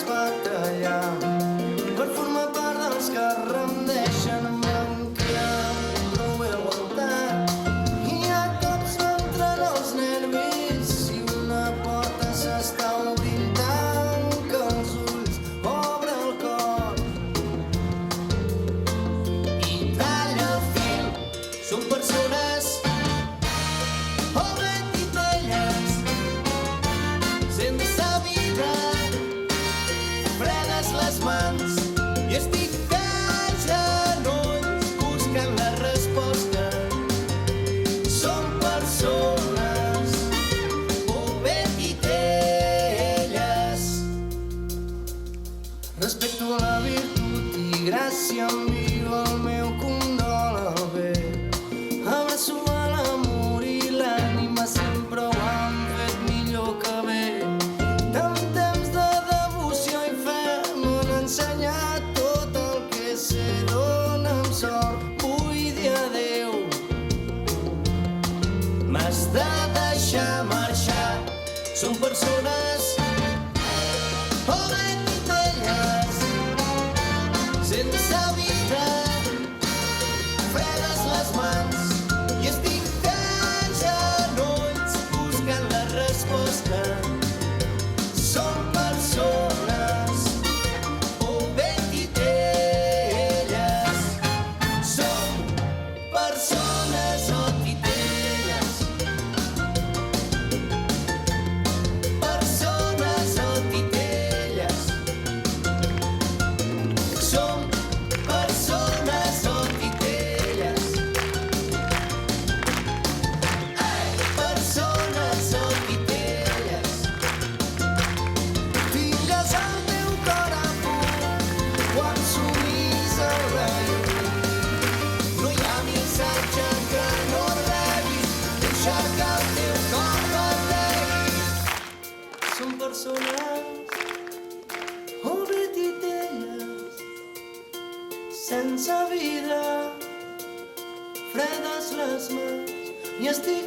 batallar per formar part dels que rendeixen en blanquear. Però ho he aguantat i a cops m'entren els nervis. Si una porta s'està obrint, tanca els ulls, obre el cor i talla el fil. Són persones o titelles sense vida, fredes les mans i estic de genolls buscant la resposta. Són persones o bé titelles. Respecto a la virtut i gràcia envio el meu condol al bé. Abraço a l'amor i l'ànima, sempre ho han fet millor que bé. Tant temps de devoció i fe m'han ensenyat tot el que sé. Dóna'm sort, vull dir adéu, m'has de deixar marxar. Són persones o bé titelles sense vida, fredes les mans i estic de genolls buscant la resposta. Són persones o bé titelles. Som persones o titelles. Persones o titelles. Som persones o titelles. Persones o titelles. Tingues el teu cor a punt quan sumis el rei. No hi ha missatge que no rebis, deixa que el teu cor bategui. Són persones o bé titelles sense vida, fredes les mans i estic